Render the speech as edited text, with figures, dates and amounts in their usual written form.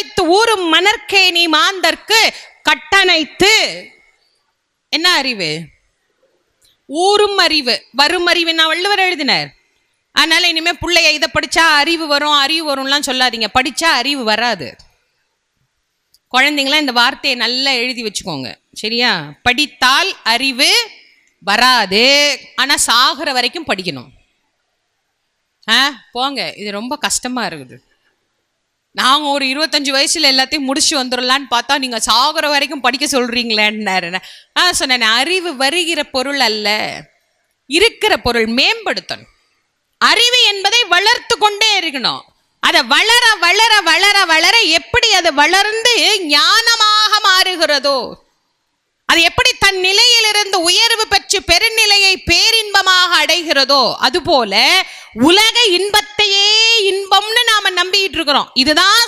வைத்து ஊரும் மணற்கே நீ மாந்தர்க்கு கட்டணைத்து. என்ன அறிவு? ஊரும் அறிவு, வரும் அறிவு. நான் வள்ளுவர் எழுதினார். அதனால இனிமே பிள்ளைய இதை படிச்சா அறிவு வரும்லாம் சொல்லாதீங்க. படிச்சா அறிவு வராது. குழந்தைங்களாம் இந்த வார்த்தையை நல்லா எழுதி வச்சுக்கோங்க, சரியா? படித்தால் அறிவு வராது, ஆனா சாகுற வரைக்கும் படிக்கணும். போங்க, இது ரொம்ப கஷ்டமா இருக்குது. நாங்க ஒரு 25 வயசுல எல்லாத்தையும் முடிச்சு வந்துடலான்னு பார்த்தா நீங்க சாகுற வரைக்கும் படிக்க சொல்றீங்களேன்னாரு. நான் சொன்னேன், அறிவு வருகிற பொருள் அல்ல, இருக்கிற பொருள். மேம்படுத்தணும். அறிவு என்பதை வளர்த்து கொண்டே இருக்கணும். அதை வளர வளர வளர வளர எப்படி அது வளர்ந்து ஞானமாக மாறுகிறதோ, அது எப்படி தன் நிலையிலிருந்து உயர்வு பெற்று பெருநிலையை பேரின்பமாக அடைகிறதோ, அதுபோல உலக இன்பத்தையே இன்பம்னு நாம நம்பிட்டு இருக்கிறோம். இதுதான்